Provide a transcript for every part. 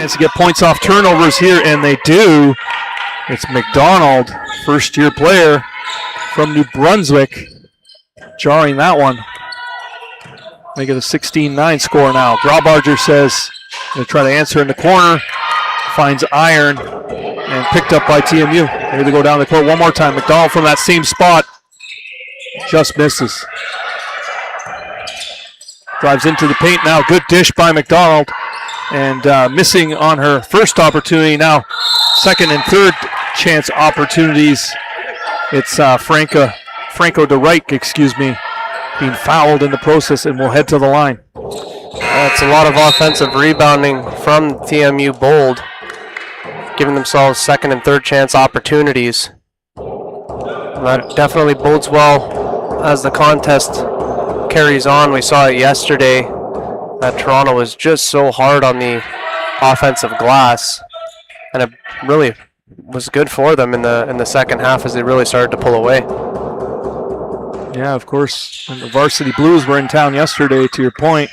Chance to get points off turnovers here, and they do. It's McDonald, first-year player from New Brunswick, jarring that one. Make it a 16-9 score now. Graubarger says, going to try to answer in the corner. Finds iron, and picked up by TMU. Here they go down the court one more time. McDonald from that same spot. Just misses. Drives into the paint now. Good dish by McDonald. And missing on her first opportunity. Now second and third chance opportunities. It's Franco DeReich, being fouled in the process, and will head to the line. That's a lot of offensive rebounding from TMU Bold, giving themselves second and third chance opportunities. That definitely bodes well as the contest carries on. We saw it yesterday that Toronto was just so hard on the offensive glass, and it really was good for them in the second half as they really started to pull away. Yeah, of course. And the Varsity Blues were in town yesterday, to your point.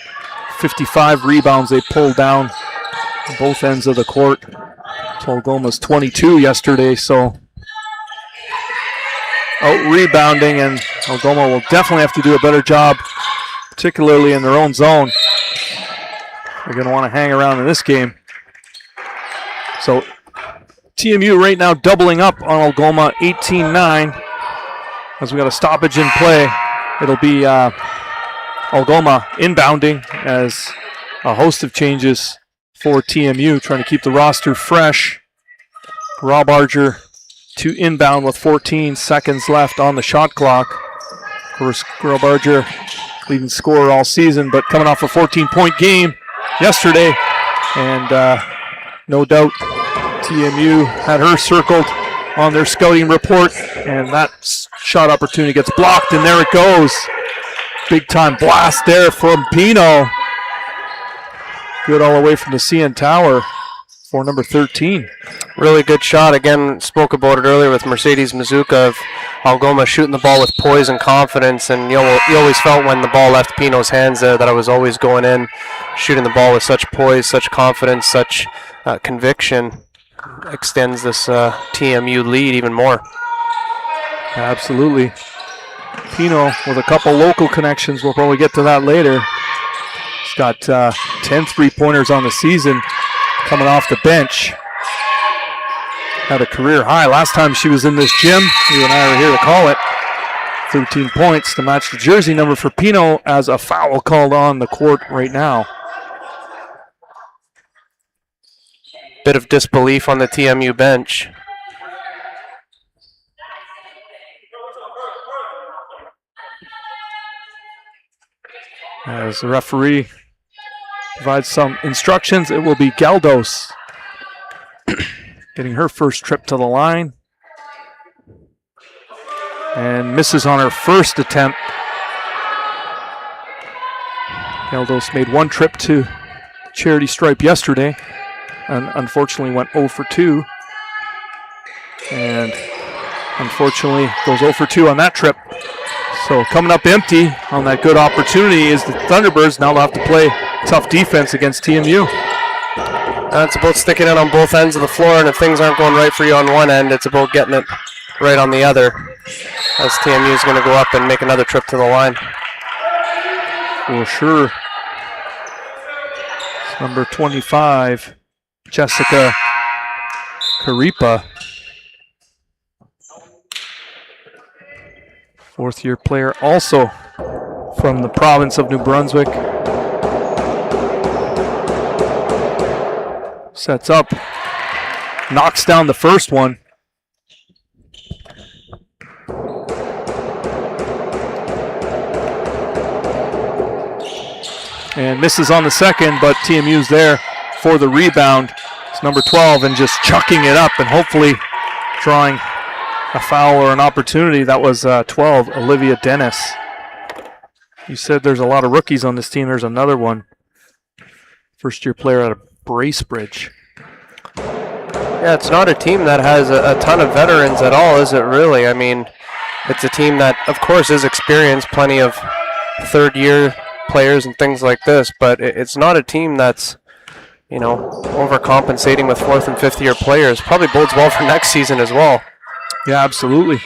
55 rebounds they pulled down on both ends of the court. Algoma's 22 yesterday, so out rebounding, and Algoma will definitely have to do a better job, particularly in their own zone. They're going to want to hang around in this game. So TMU right now doubling up on Algoma, 18-9. As we got a stoppage in play, it'll be Algoma inbounding as a host of changes for TMU, trying to keep the roster fresh. Graubarger to inbound with 14 seconds left on the shot clock. Of course, Graubarger leading scorer all season, but coming off a 14-point game yesterday, and no doubt TMU had her circled on their scouting report, and that shot opportunity gets blocked, and there it goes. Big time blast there from Pino. Good all the way from the CN Tower for number 13. Really good shot. Again, spoke about it earlier with Mercedes Mazuka of Algoma shooting the ball with poise and confidence, and you always felt when the ball left Pino's hands there that I was always going in, shooting the ball with such poise, such confidence, such conviction. Extends this TMU lead even more. Absolutely. Pino with a couple local connections. We'll probably get to that later. He's got 10 three-pointers on the season coming off the bench. Had a career high last time she was in this gym. You and I were here to call it. 13 points to match the jersey number for Pino, as a foul called on the court right now. Bit of disbelief on the TMU bench. As the referee provides some instructions, it will be Galdos getting her first trip to the line. And misses on her first attempt. Galdos made one trip to Charity Stripe yesterday, and unfortunately went 0 for 2. And unfortunately goes 0 for 2 on that trip. So coming up empty on that good opportunity is the Thunderbirds. Now they'll have to play tough defense against TMU. It's about sticking it on both ends of the floor, and if things aren't going right for you on one end, it's about getting it right on the other, as TMU is going to go up and make another trip to the line. For sure. It's number 25, Jessica Karipa. Fourth-year player, also from the province of New Brunswick. Sets up, knocks down the first one. And misses on the second, but TMU's there for the rebound. It's number 12, and just chucking it up and hopefully drawing a foul or an opportunity. That was 12, Olivia Dennis. You said there's a lot of rookies on this team. There's another one. First-year player out of Bracebridge. Yeah, it's not a team that has a ton of veterans at all, is it really? I mean, it's a team that, of course, is experienced, plenty of third-year players and things like this, but it's not a team that's overcompensating with 4th and 5th year players probably bodes well for next season as well. Yeah, absolutely.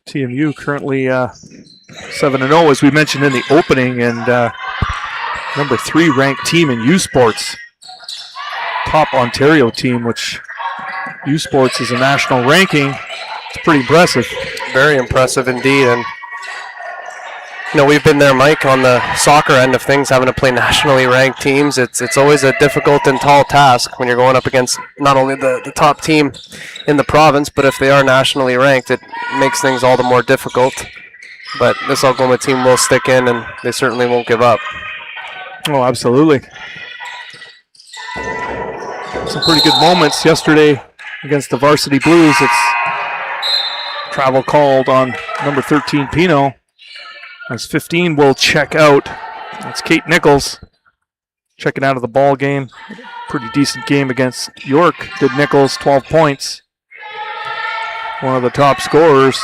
TMU currently 7-0, as we mentioned in the opening, and number 3 ranked team in U Sports. Top Ontario team, which U Sports is a national ranking. It's pretty impressive. Very impressive indeed. And we've been there, Mike, on the soccer end of things, having to play nationally ranked teams. It's always a difficult and tall task when you're going up against not only the top team in the province, but if they are nationally ranked, it makes things all the more difficult. But this Algoma team will stick in, and they certainly won't give up. Oh, absolutely. Some pretty good moments yesterday against the Varsity Blues. It's travel called on number 13, Pino. As 15 will check out. That's Kate Nichols checking out of the ball game. Pretty decent game against York. Did Nichols, 12 points. One of the top scorers.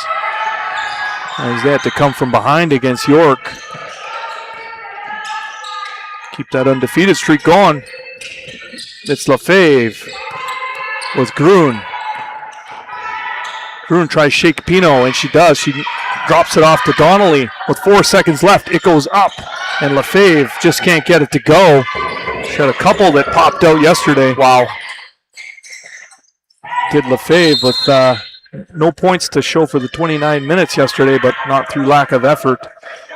As they had to come from behind against York. Keep that undefeated streak going. It's Lefebvre with Grun. Grun tries to shake Pino, and she does. She drops it off to Donnelly. With 4 seconds left, it goes up, and Lefebvre just can't get it to go. She had a couple that popped out yesterday. Wow. Did Lefebvre with no points to show for the 29 minutes yesterday, but not through lack of effort.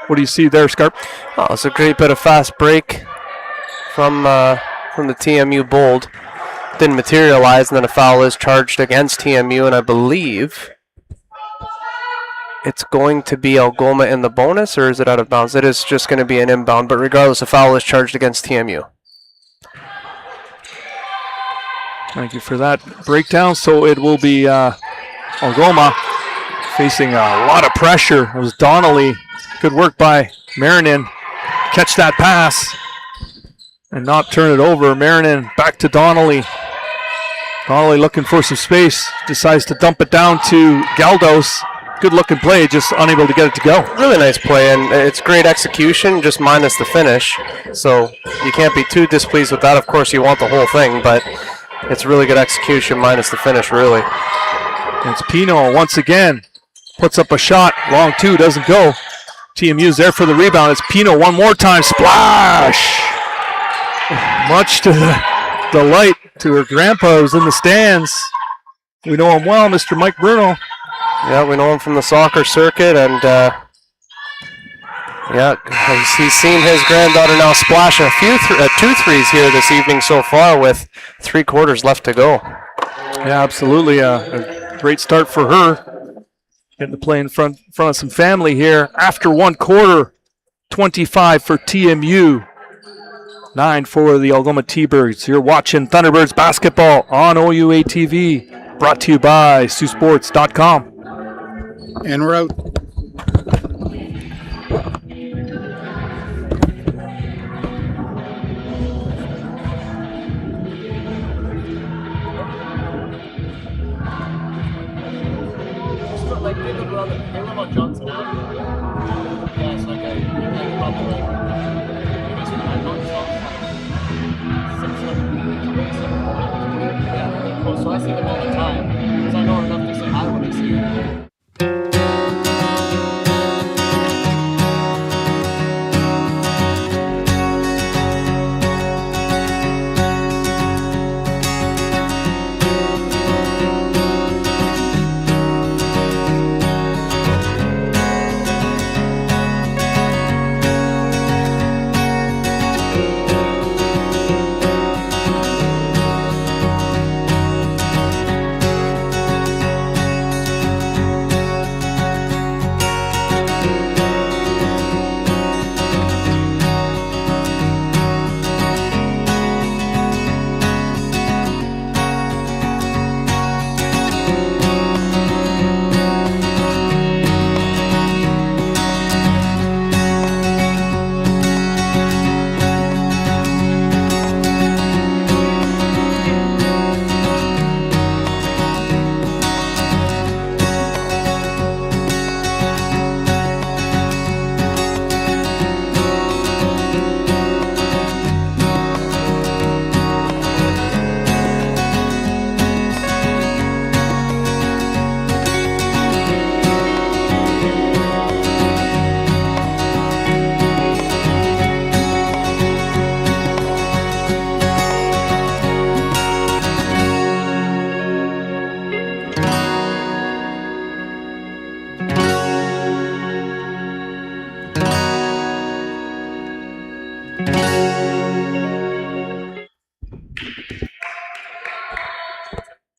What do you see there, Scarp? Oh, it's a great bit of fast break from the TMU Bold. Didn't materialize, and then a foul is charged against TMU, and I believe it's going to be Algoma in the bonus, or is it out of bounds? It is just going to be an inbound, but regardless, a foul is charged against TMU. Thank you for that breakdown. So it will be Algoma facing a lot of pressure. It was Donnelly. Good work by Marinin. Catch that pass and not turn it over. Marinin back to Donnelly. Donnelly looking for some space. Decides to dump it down to Galdos. Good looking play, just unable to get it to go. Really nice play, and it's great execution, just minus the finish. So you can't be too displeased with that. Of course, you want the whole thing, but it's really good execution minus the finish, really. And it's Pino once again. Puts up a shot. Long two, doesn't go. TMU's there for the rebound. It's Pino one more time. Splash! Much to the delight to her grandpa who's in the stands. We know him well, Mr. Mike Bruno. Yeah, we know him from the soccer circuit, and he's seen his granddaughter now splash a few 2 threes here this evening so far with 3 quarters left to go. Yeah, absolutely. A great start for her. Getting to play in front of some family here. After 1 quarter, 25 for TMU. 9 for the Algoma T-Birds. You're watching Thunderbirds basketball on OUA TV. Brought to you by SiouxSports.com. En route. Johnson out. Yeah, it's like a probably so I see them all the time because I know enough to say hi when I see them.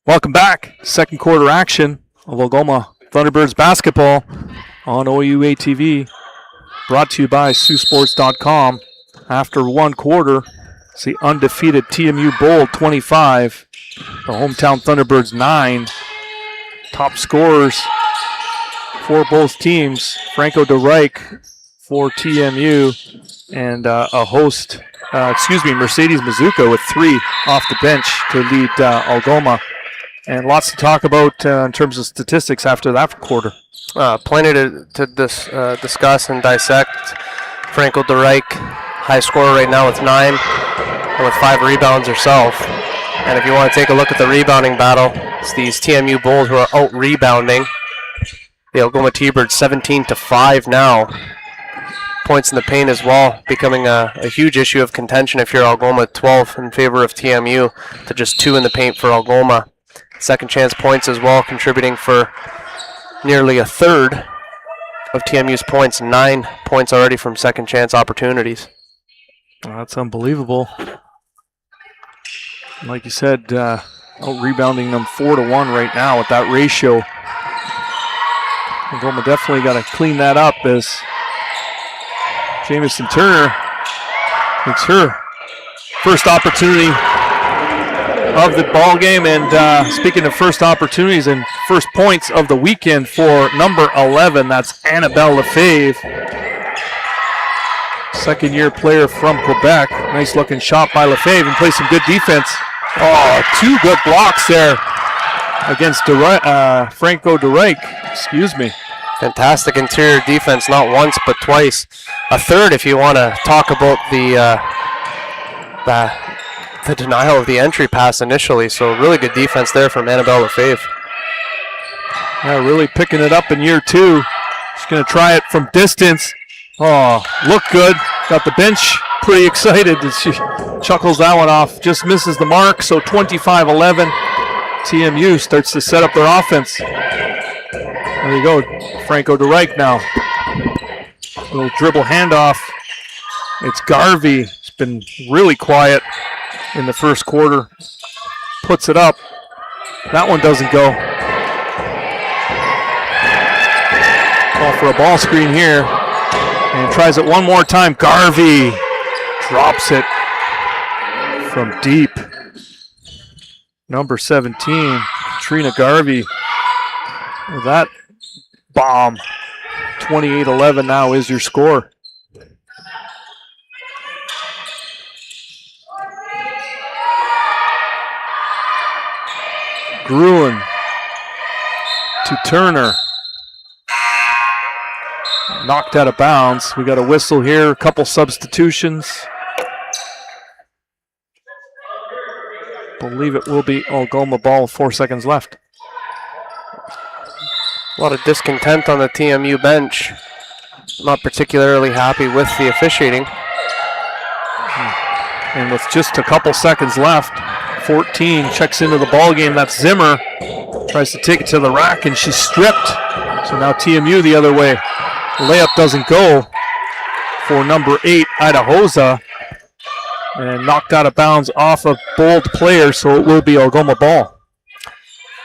Welcome back. Second quarter action of Algoma Thunderbirds basketball on OUA TV. Brought to you by SiouxSports.com. After one quarter, it's the undefeated TMU Bold 25, the hometown Thunderbirds 9. Top scorers for both teams, Franco DeReich for TMU, and Mercedes Mazuka with 3 off the bench to lead Algoma. And lots to talk about in terms of statistics after that quarter. Plenty to discuss and dissect. Franco DeReich, high scorer right now with 9 and with 5 rebounds herself. And if you want to take a look at the rebounding battle, it's these TMU Bold who are out-rebounding the Algoma T-Birds 17-5 now. Points in the paint as well, becoming a huge issue of contention if you're Algoma. 12 in favor of TMU to just 2 in the paint for Algoma. Second chance points as well, contributing for nearly a third of TMU's points. 9 points already from second chance opportunities. Well, that's unbelievable. Like you said, out-rebounding them 4-1 right now at that ratio. Algoma definitely got to clean that up as Jamison Turner makes her first opportunity of the ball game. And speaking of first opportunities and first points of the weekend for number 11, that's Annabelle Lefebvre, second-year player from Quebec. Nice looking shot by Lefebvre and plays some good defense. Oh, 2 good blocks there against Franco DeReich. Excuse me. Fantastic interior defense, not once but twice. A third if you want to talk about the denial of the entry pass initially. So really good defense there from Annabelle Lefebvre. Yeah, really picking it up in year 2. She's going to try it from distance. Oh, look good. Got the bench pretty excited as she chuckles that one off. Just misses the mark, so 25-11. TMU starts to set up their offense. There you go, Franco DeReich now. Little dribble handoff. It's Garvey. It's been really quiet in the first quarter. Puts it up. That one doesn't go. Call for a ball screen here. And tries it one more time. Garvey drops it from deep. Number 17, Katrina Garvey. With that bomb. 28-11 now is your score. Gruen to Turner. Knocked out of bounds. We got a whistle here, a couple substitutions. Believe it will be Algoma ball, 4 seconds left. A lot of discontent on the TMU bench. Not particularly happy with the officiating. And with just a couple seconds left, 14 checks into the ball game. That's Zimmer. Tries to take it to the rack and she's stripped. So now TMU the other way. Layup doesn't go for number 8, Idahosa. And knocked out of bounds off a Bold player, so it will be Algoma ball.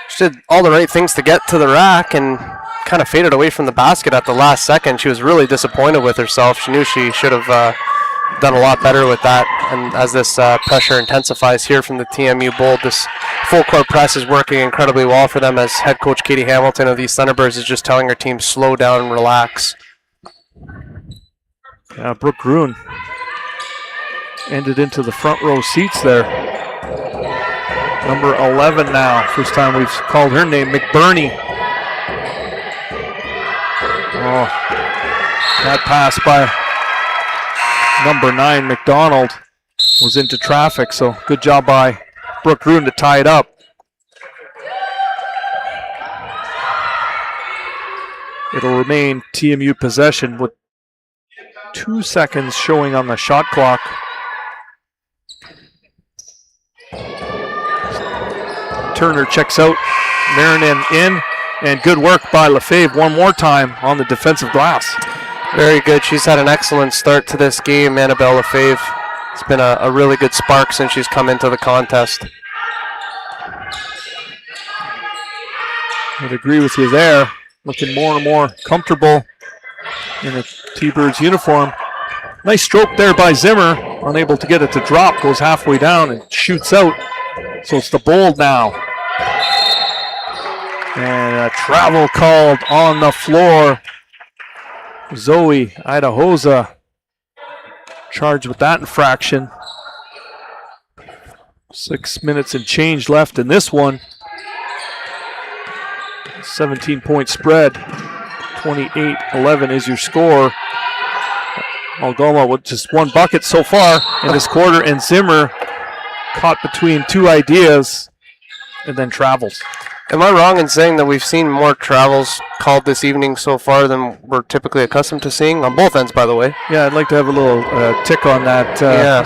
She did all the right things to get to the rack and kind of faded away from the basket at the last second. She was really disappointed with herself. She knew she should have done a lot better with that. And as this pressure intensifies here from the TMU Bold, this full court press is working incredibly well for them as head coach Katie Hamilton of these Thunderbirds is just telling her team slow down and relax. Yeah, Brooke Gruen ended into the front row seats there. Number 11 now. First time we've called her name, McBurney. Oh, that pass by number 9, McDonald, was into traffic, so good job by Brooke Gruen to tie it up. It'll remain TMU possession with 2 seconds showing on the shot clock. Turner checks out, Marinin in, and good work by Lefebvre one more time on the defensive glass. Very good. She's had an excellent start to this game, Annabelle Lefebvre. It's been a really good spark since she's come into the contest. I'd agree with you there. Looking more and more comfortable in a T-Birds uniform. Nice stroke there by Zimmer. Unable to get it to drop. Goes halfway down and shoots out. So it's the Bold now. And a travel called on the floor. Zoe Idahosa charged with that infraction. 6 minutes and change left in this one. 17-point spread. 28-11 is your score. Algoma with just one bucket so far in this quarter, and Zimmer caught between two ideas and then travels. Am I wrong in saying that we've seen more travels called this evening so far than we're typically accustomed to seeing? On both ends, by the way. Yeah, I'd like to have a little tick on that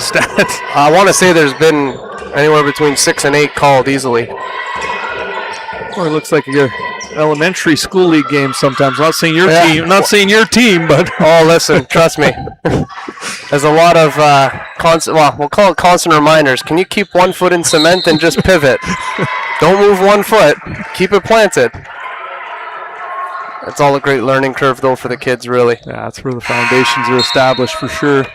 stat. I want to say there's been anywhere between 6 and 8 called easily. Well, it looks like your elementary school league game sometimes. I'm not saying your team. I'm not saying your team, but oh, listen, trust me. There's a lot of we'll call it constant reminders. Can you keep one foot in cement and just pivot? Don't move one foot. Keep it planted. It's all a great learning curve, though, for the kids, really. Yeah, that's where the foundations are established for sure.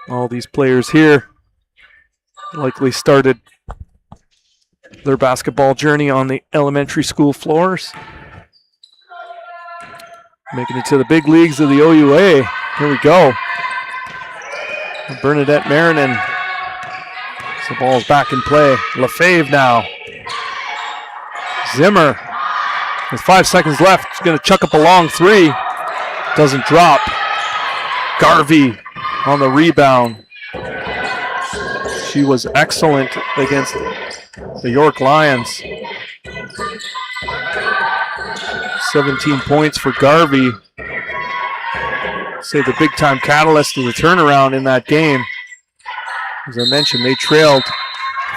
All these players here likely started their basketball journey on the elementary school floors. Making it to the big leagues of the OUA. Here we go. Bernadette Marinan. The ball's back in play. Lefebvre now. Zimmer. With 5 seconds left, he's going to chuck up a long three. Doesn't drop. Garvey on the rebound. She was excellent against the York Lions. 17 points for Garvey. Say the big-time catalyst of the turnaround in that game. As I mentioned, they trailed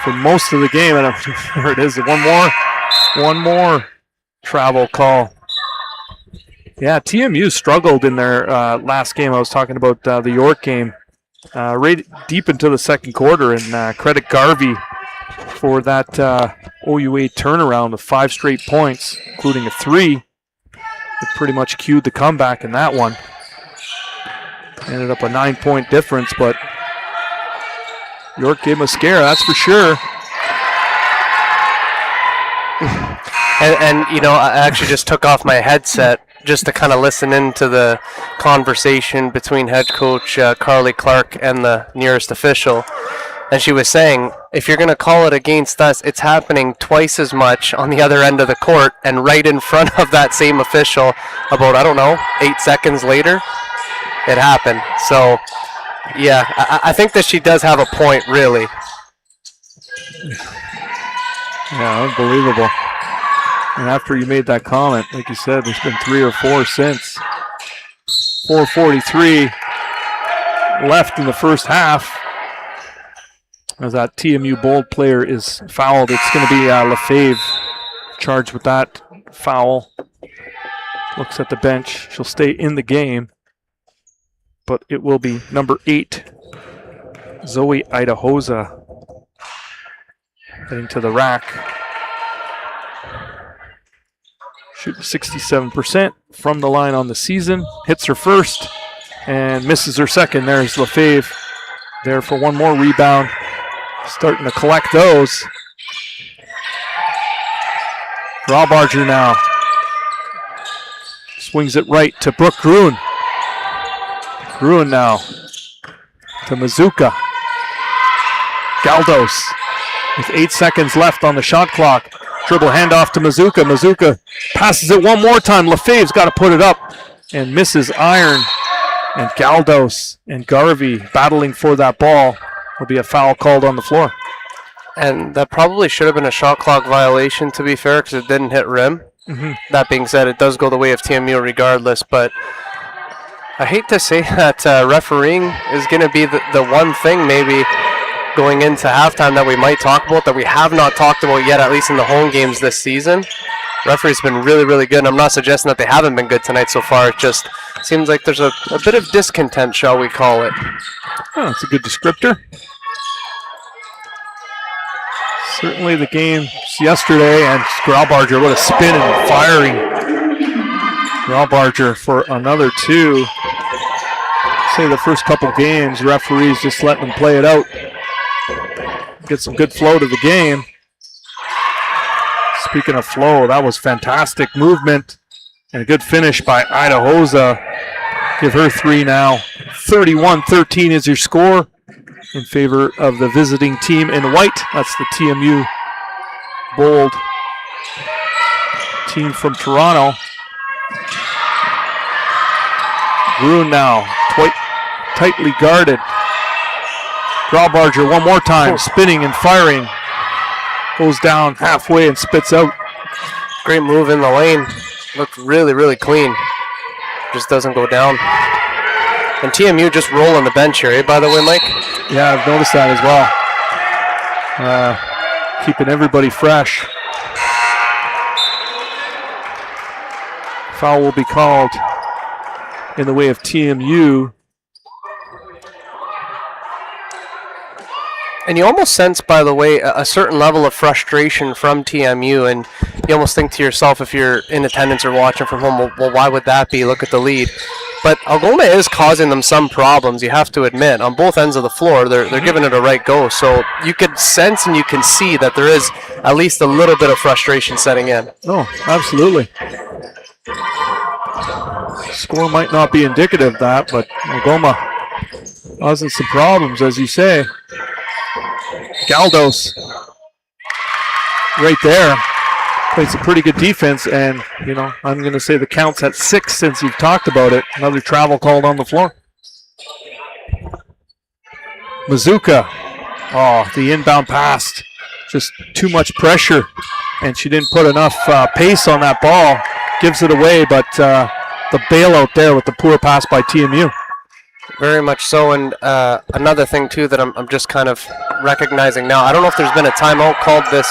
for most of the game. And there it is. One more travel call. Yeah, TMU struggled in their last game. I was talking about the York game. Right deep into the second quarter, and credit Garvey for that OUA turnaround of 5 straight points, including a 3. It pretty much cued the comeback in that one. Ended up a 9-point difference, but York gave him a scare, that's for sure. And you know, I actually just took off my headset just to kind of listen into the conversation between head coach Carly Clark and the nearest official. And she was saying, if you're going to call it against us, it's happening twice as much on the other end of the court and right in front of that same official about, 8 seconds later, it happened. So, yeah, I think that she does have a point, really. Yeah, unbelievable. And after you made that comment, like you said, there's been 3 or 4 since. 4:43 left in the first half. As that TMU Bold player is fouled, it's going to be Lefebvre charged with that foul. Looks at the bench. She'll stay in the game. But it will be number 8, Zoe Idahosa, heading to the rack. Shooting 67% from the line on the season. Hits her first and misses her second. There's Lefebvre there for one more rebound. Starting to collect those. Rawbarger now. Swings it right to Brooke Gruen. Gruen now to Mazuka. Galdos with 8 seconds left on the shot clock. Dribble handoff to Mazuka. Mazuka passes it one more time. Lefebvre's got to put it up and misses iron. And Galdos and Garvey battling for that ball. Will be a foul called on the floor. And that probably should have been a shot clock violation, to be fair, because it didn't hit rim. Mm-hmm. That being said, it does go the way of TMU regardless, but I hate to say that refereeing is going to be the one thing maybe going into halftime that we might talk about that we have not talked about yet, at least in the home games this season. Referee's been really, really good, and I'm not suggesting that they haven't been good tonight so far. It just seems like there's a bit of discontent, shall we call it. Oh, that's a good descriptor. Certainly the game yesterday, and Graubarger, what a spin and firing. Graubarger for another 2. Say the first couple games, referees just letting them play it out. Get some good flow to the game. Speaking of flow, that was fantastic movement and a good finish by Ida Hoza. Give her 3 now. 31-13 is your score in favor of the visiting team in white. That's the TMU Bold team from Toronto. Gruen now, tightly guarded. Graubarger one more time, spinning and firing. Goes down halfway and spits out. Great move in the lane. Looked really, really clean. Just doesn't go down. And TMU just roll on the bench here, by the way, Mike? Yeah, I've noticed that as well. Keeping everybody fresh. Foul will be called in the way of TMU. And you almost sense, by the way, a certain level of frustration from TMU, and you almost think to yourself, if you're in attendance or watching from home, well, why would that be? Look at the lead. But Algoma is causing them some problems, you have to admit. On both ends of the floor, they're giving it a right go. So you could sense and you can see that there is at least a little bit of frustration setting in. Oh, absolutely. Score might not be indicative of that, but Algoma causing some problems, as you say. Galdos right there plays a pretty good defense, and I'm going to say the count's at 6 since you've talked about it. Another travel called on the floor. Mazuka, the inbound pass, just too much pressure, and she didn't put enough pace on that ball. Gives it away, but the bailout there with the poor pass by TMU. Very much so, and another thing too that I'm just kind of recognizing now. I don't know if there's been a timeout called this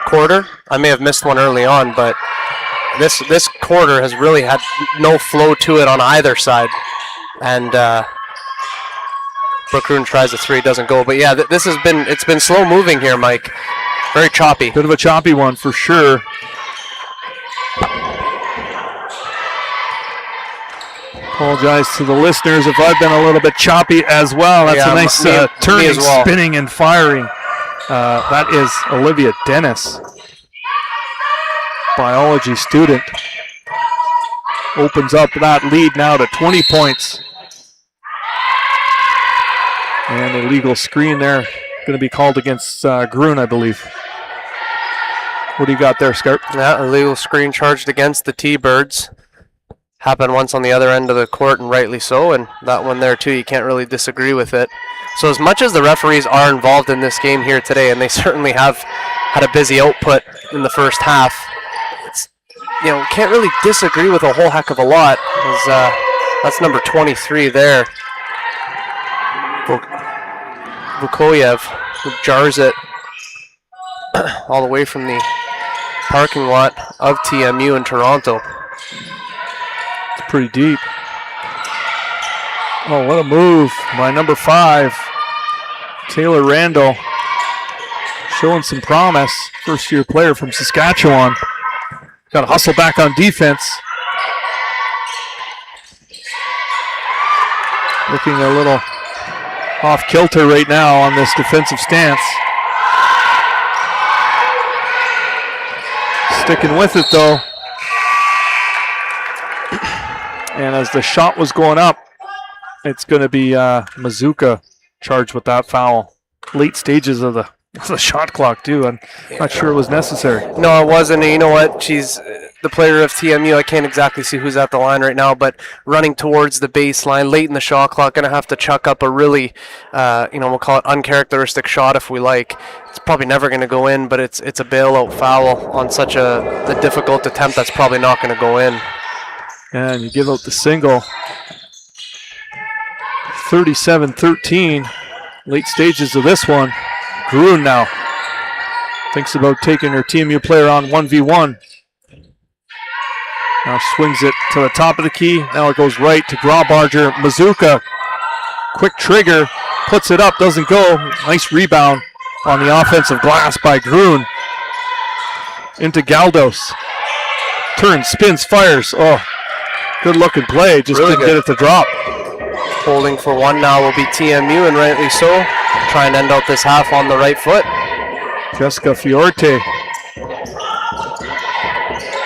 quarter. I may have missed one early on, but this quarter has really had no flow to it on either side. And Brooke Gruen tries a 3, doesn't go. But yeah, it's been slow moving here, Mike. Very choppy. Bit of a choppy one for sure. Apologize to the listeners if I've been a little bit choppy as well. That's a nice turning, spinning, and firing. That is Olivia Dennis, biology student. Opens up that lead now to 20 points. And a legal screen there, going to be called against Gruen, I believe. What do you got there, Scarp? Yeah, a legal screen charged against the T-Birds. Happened once on the other end of the court, and rightly so, and that one there too, you can't really disagree with it. So as much as the referees are involved in this game here today, and they certainly have had a busy output in the first half, it's, can't really disagree with a whole heck of a lot. That's number 23 there, Vukoyev, who jars it all the way from the parking lot of TMU in Toronto. It's pretty deep. Oh, what a move by number 5, Taylor Randall. Showing some promise. First-year player from Saskatchewan. Got to hustle back on defense. Looking a little off kilter right now on this defensive stance. Sticking with it though. And as the shot was going up, it's going to be Mazuka charged with that foul. Late stages of the shot clock too. I'm not sure it was necessary. No, it wasn't. And you know what? She's the player of TMU. I can't exactly see who's at the line right now, but running towards the baseline late in the shot clock, going to have to chuck up a really, we'll call it uncharacteristic shot if we like. It's probably never going to go in, but it's a bailout foul on such a difficult attempt that's probably not going to go in. And you give out the single. 37-13. Late stages of this one. Gruen now thinks about taking her TMU player on 1v1. Now swings it to the top of the key. Now it goes right to Graubarger. Mazuka, quick trigger, puts it up, doesn't go. Nice rebound on the offensive glass by Gruen. into Galdos. Turns, spins, fires. Oh, good looking play. Just Really didn't good. get it to drop. Holding for one now will be TMU, and rightly so. Try and end out this half on the right foot. Jessica Fiorte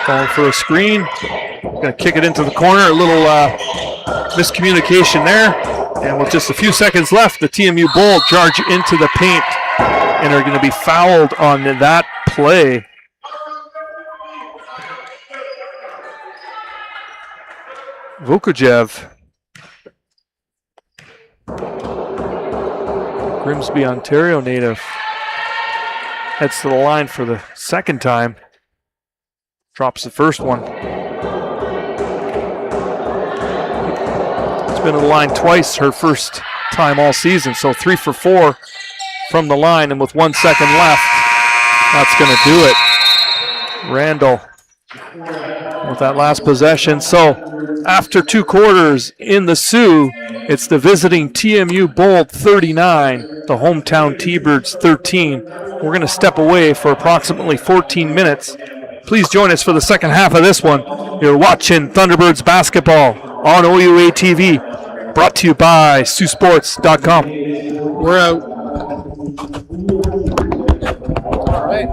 going for a screen. Gonna kick it into the corner. A little miscommunication there. And with just a few seconds left, the TMU Bold charge into the paint and are gonna be fouled on that play. Vukojev. Grimsby, Ontario native. Heads to the line for the second time. Drops the first one. It's been to the line twice, her first time all season. So 3 for 4 from the line, and with 1 second left, that's going to do it. Randall with that last possession. So after 2 quarters in the Sioux, it's the visiting TMU Bold 39, the hometown T-Birds 13. We're going to step away for approximately 14 minutes. Please join us for the second half of this one. You're watching Thunderbirds basketball on OUA TV, brought to you by SiouxSports.com. We're out. All right.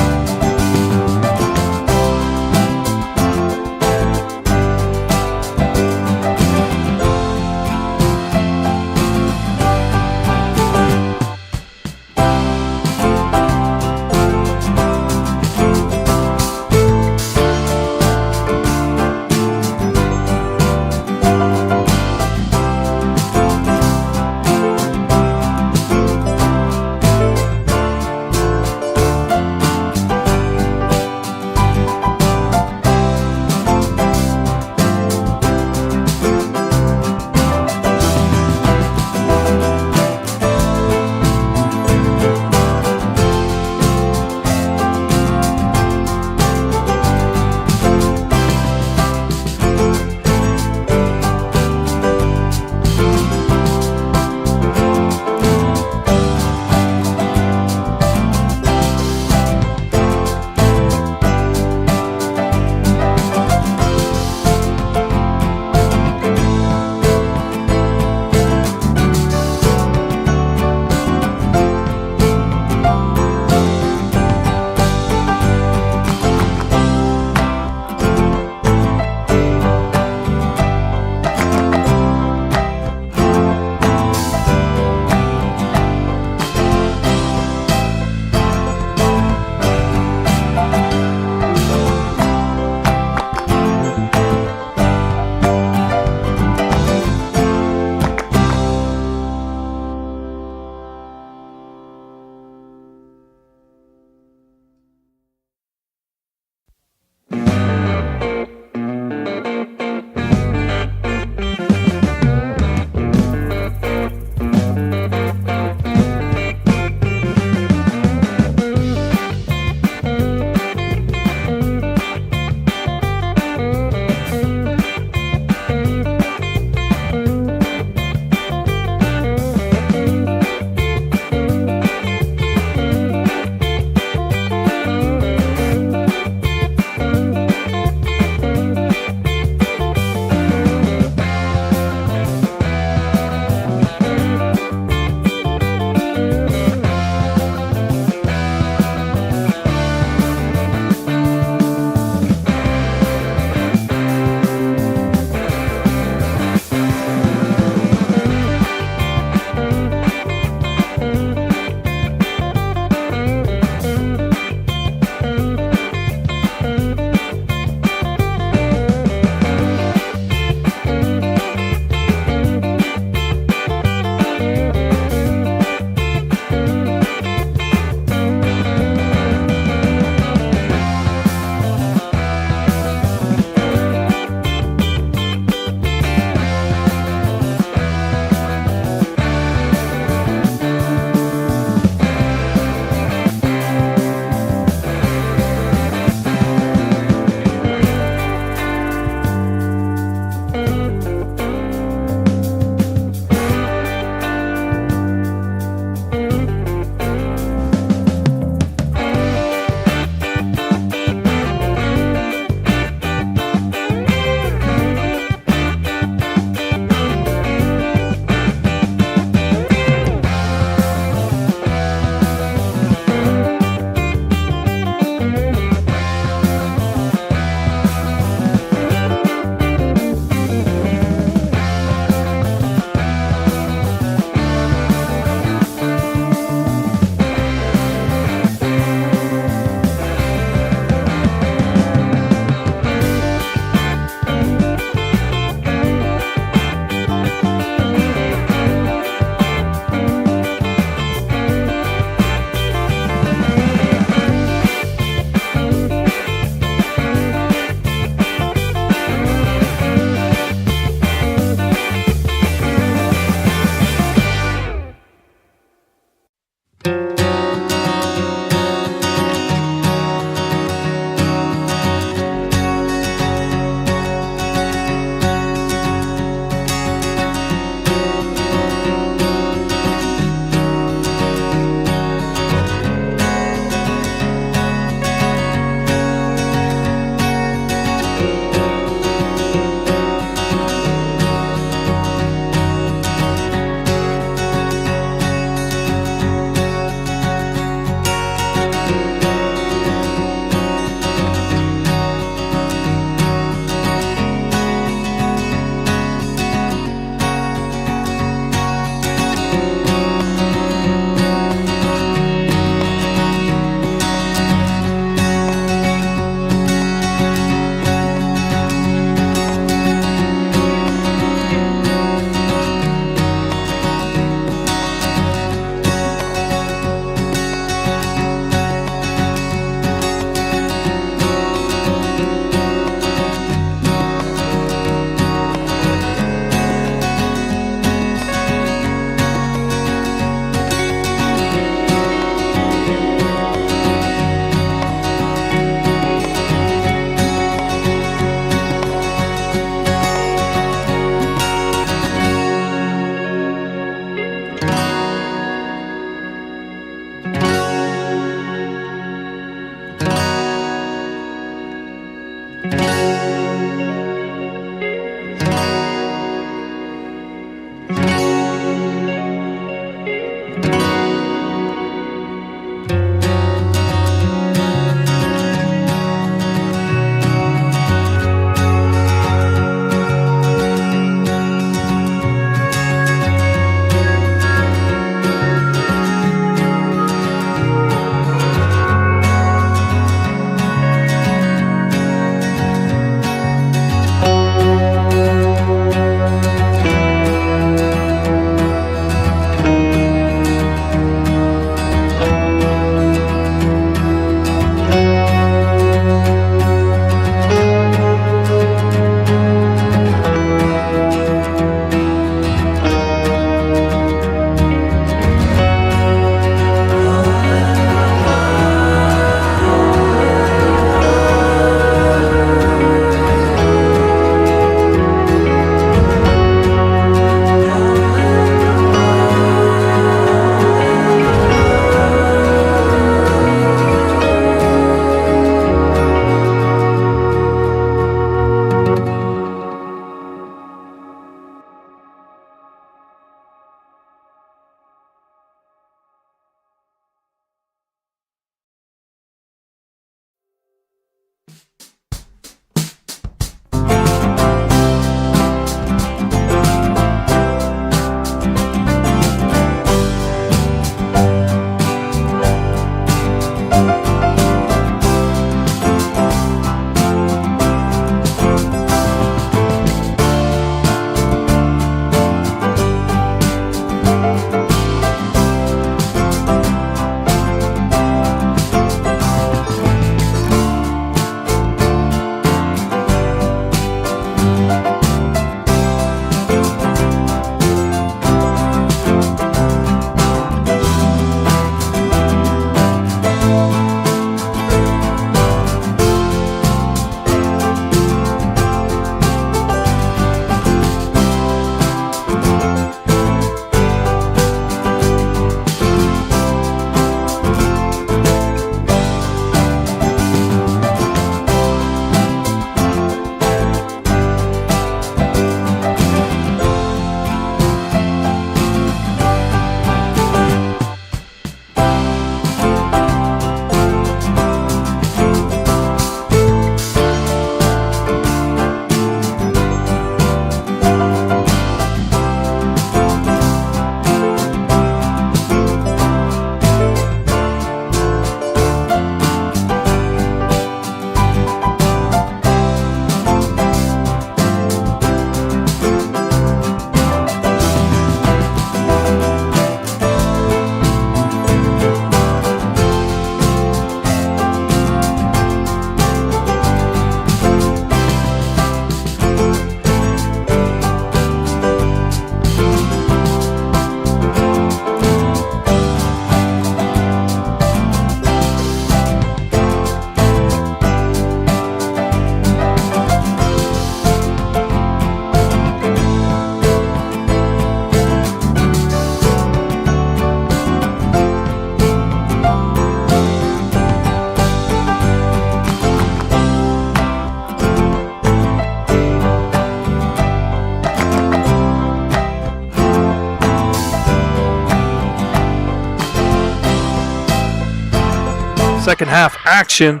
second half action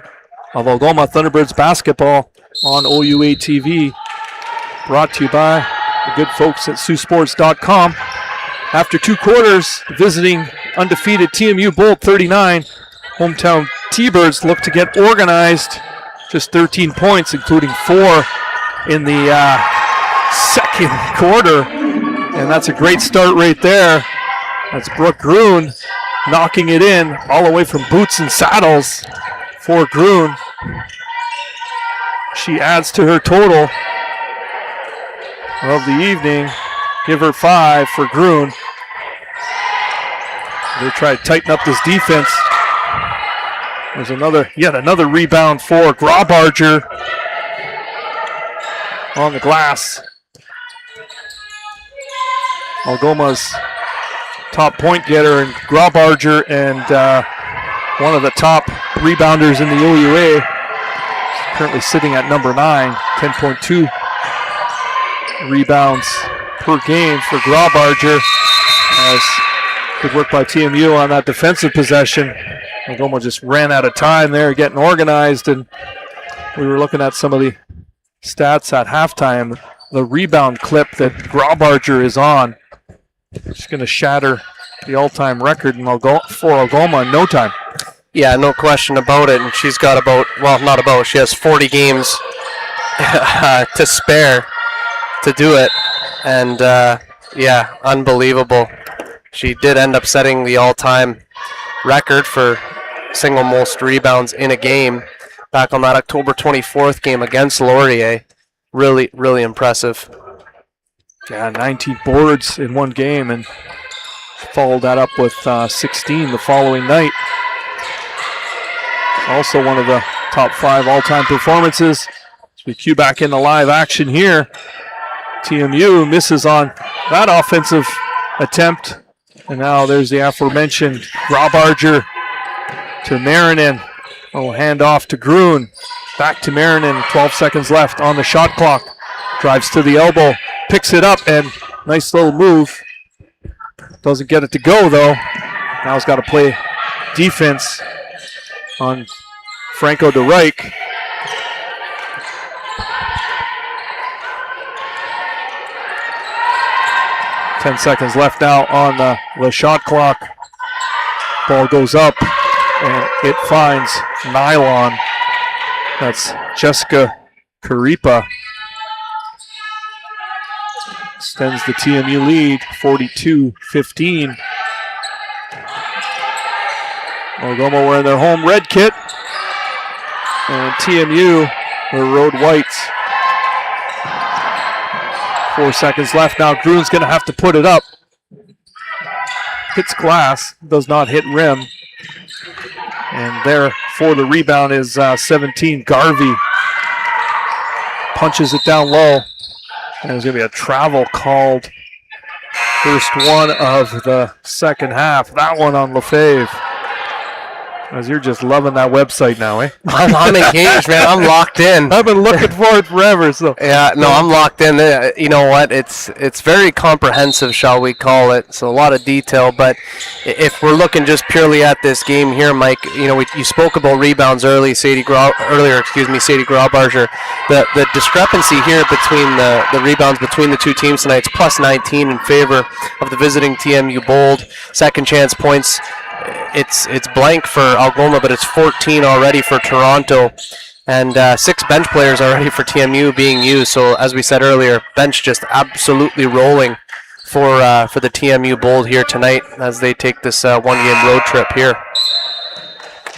of Algoma Thunderbirds basketball on OUA TV. Brought to you by the good folks at SiouxSports.com. After 2 quarters, visiting undefeated TMU Bold 39, hometown T-Birds look to get organized. Just 13 points, including 4 in the second quarter. And that's a great start right there. That's Brooke Groon knocking it in all the way from boots and saddles for Groon. She adds to her total of the evening. Give her 5 for Groon. They try to tighten up this defense. There's yet another rebound for Graubarger on the glass. Algoma's top point getter and Graubarger, and one of the top rebounders in the OUA. Currently sitting at number 9, 10.2 rebounds per game for Graubarger. As good work by TMU on that defensive possession. Algoma just ran out of time there getting organized, and we were looking at some of the stats at halftime. The rebound clip that Graubarger is on, she's going to shatter the all-time record for Algoma in no time. Yeah, no question about it. And she's got she has 40 games to spare to do it. And yeah, unbelievable. She did end up setting the all-time record for single most rebounds in a game back on that October 24th game against Laurier. Really, really impressive. Yeah, 19 boards in one game, and followed that up with 16 the following night. Also one of the top 5 all-time performances. As we cue back into live action here, TMU misses on that offensive attempt. And now there's the aforementioned Graubarger to Marinin. We'll hand off to Groon. Back to Marinin, 12 seconds left on the shot clock. Drives to the elbow, picks it up, and nice little move. Doesn't get it to go, though. Now he's got to play defense on Franco de Rijk. Ten seconds left now on the shot clock. Ball goes up, and it finds Nylon. That's Jessica Karipa. Extends the TMU lead, 42-15. Algoma wearing their home red kit, and TMU their road whites. 4 seconds left now. Groon's going to have to put it up. Hits glass, does not hit rim. And there for the rebound is 17, Garvey. Punches it down low. And there's going to be a travel called. First one of the second half. That one on Lefebvre. As you're just loving that website now, eh? I'm engaged, man. I'm locked in. I've been looking for it forever. So yeah, no, I'm locked in. You know what? It's very comprehensive, shall we call it? So a lot of detail. But if we're looking just purely at this game here, Mike, you know, you spoke about rebounds earlier, Sadie Graubarger. The discrepancy here between the rebounds between the two teams tonight is plus 19 in favor of the visiting TMU Bold. Second chance points. It's blank for Algoma, but it's 14 already for Toronto, and 6 bench players already for TMU being used. So as we said earlier, bench just absolutely rolling for the TMU Bold here tonight as they take this one-game road trip here.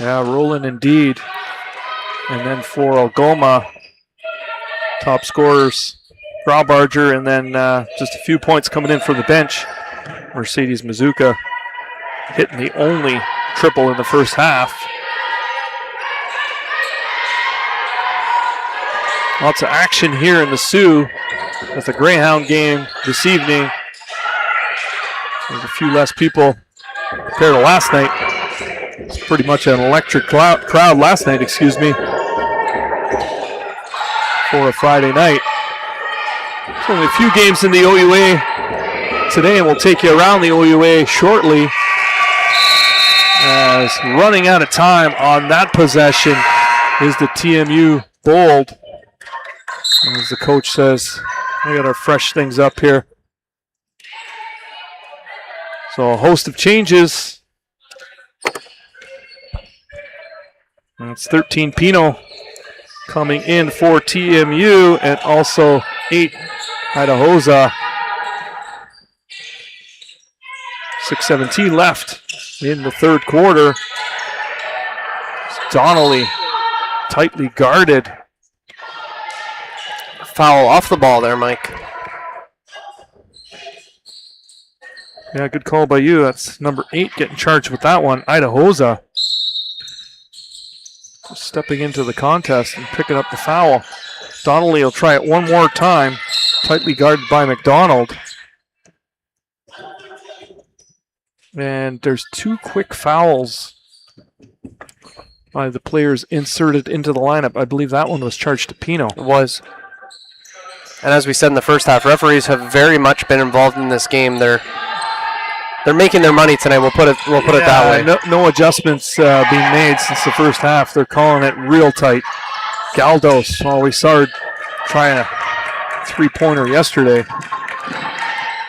Yeah, rolling indeed. And then for Algoma, top scorers Graubarger, and then just a few points coming in for the bench. Mercedes Mazuka hitting the only triple in the first half. Lots of action here in the Sioux with the Greyhound game this evening. There's a few less people compared to last night. It's pretty much an electric crowd last night, for a Friday night. There's only a few games in the OUA today, and we'll take you around the OUA shortly. as running out of time on that possession is the TMU Bold. As the coach says, we got to fresh things up here. So a host of changes. That's 13 Pino coming in for TMU, and also 8 Idahosa. 6:17 left in the third quarter. Donnelly tightly guarded. Foul off the ball there, Mike. Yeah, good call by you. That's number 8 getting charged with that one. Idahosa stepping into the contest and picking up the foul. Donnelly will try it one more time. Tightly guarded by McDonald. And there's 2 quick fouls by the players inserted into the lineup. I believe that one was charged to Pino. It was. And as we said in the first half, referees have very much been involved in this game. They're making their money tonight. We'll put it that way. No adjustments being made since the first half. They're calling it real tight. Galdos, we saw her trying a three-pointer yesterday.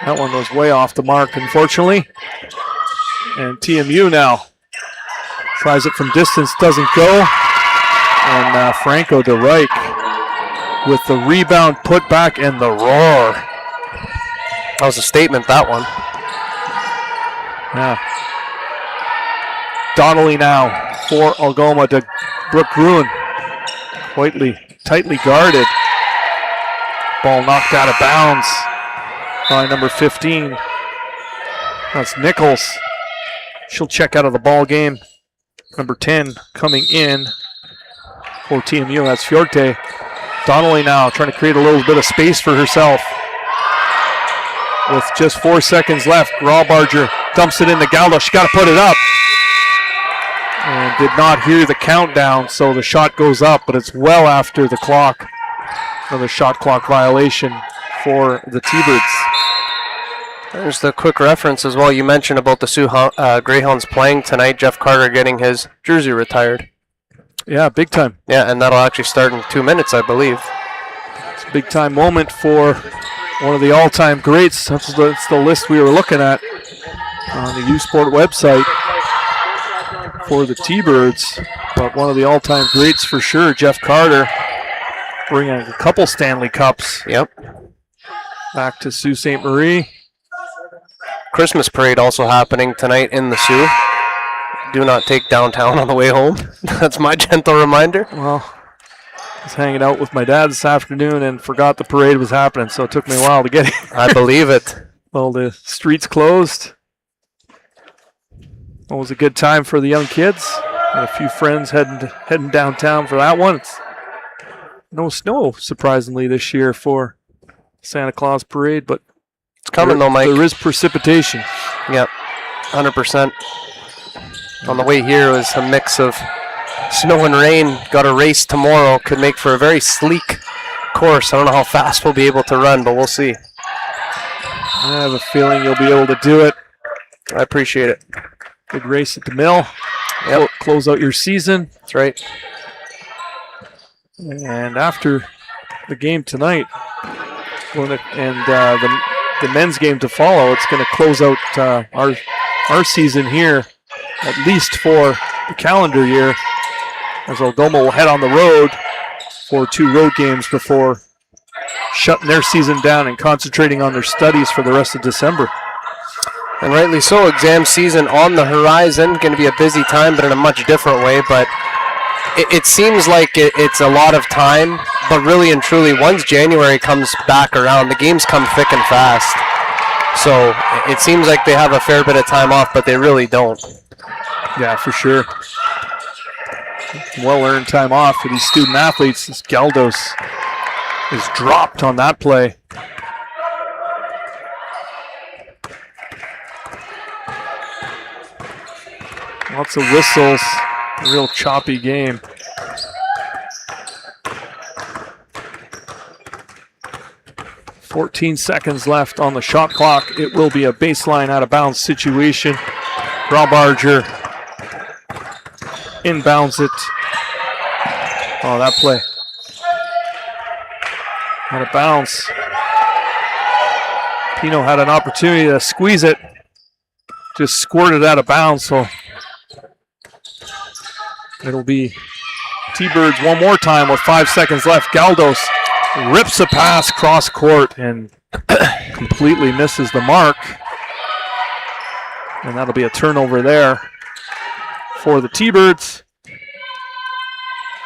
That one was way off the mark, unfortunately. And TMU now tries it from distance, doesn't go. And Franco de Rijk with the rebound, put back, and the roar. That was a statement, that one. Yeah. Donnelly now for Algoma to Brooke Gruen. Tightly guarded. Ball knocked out of bounds by number 15. That's Nichols. She'll check out of the ball game. Number 10 coming in for TMU. That's Fiorte. Donnelly now trying to create a little bit of space for herself. With just 4 seconds left, Grawbarger dumps it into Galdo. She got to put it up. And did not hear the countdown, so the shot goes up, but it's well after the clock. Another shot clock violation for the T-Birds. There's the quick reference as well. You mentioned about the Sioux Greyhounds playing tonight. Jeff Carter getting his jersey retired. Yeah, big time. Yeah, and that'll actually start in 2 minutes, I believe. It's a big time moment for one of the all-time greats. That's the list we were looking at on the U Sport website for the T-Birds. But one of the all-time greats for sure, Jeff Carter, bringing a couple Stanley Cups. Yep. Back to Sault Ste. Marie. Christmas parade also happening tonight in the Sioux. Do not take downtown on the way home. That's my gentle reminder. Well, I was hanging out with my dad this afternoon and forgot the parade was happening, so it took me a while to get here. I believe it. Well, the streets closed. It was a good time for the young kids. Had a few friends heading downtown for that one. It's no snow, surprisingly, this year for Santa Claus parade, but it's coming though, Mike. There is precipitation. Yep, 100%. On the way here was a mix of snow and rain. Got a race tomorrow. Could make for a very sleek course. I don't know how fast we'll be able to run, but we'll see. I have a feeling you'll be able to do it. I appreciate it. Big race at the mill. Yep. Close out your season. That's right. And after the game tonight, and the men's game to follow, it's going to close out our season here, at least for the calendar year, as Algoma will head on the road for 2 road games before shutting their season down and concentrating on their studies for the rest of December. And rightly so, exam season on the horizon. Going to be a busy time, but in a much different way. But it seems like it's a lot of time, but really and truly, once January comes back around, the games come thick and fast. So it seems like they have a fair bit of time off, but they really don't. Yeah, for sure. Well-earned time off for these student athletes. This Galdos is dropped on that play. Lots of whistles. A real choppy game. .14 seconds left on the shot clock. It will be a baseline out of bounds situation. Grawbarger inbounds it. Oh, that play. Out of bounds. Pino had an opportunity to squeeze it. Just squirted out of bounds, so it'll be T-Birds one more time with 5 seconds left. Galdos rips a pass cross court and completely misses the mark. And that'll be a turnover there for the T-Birds.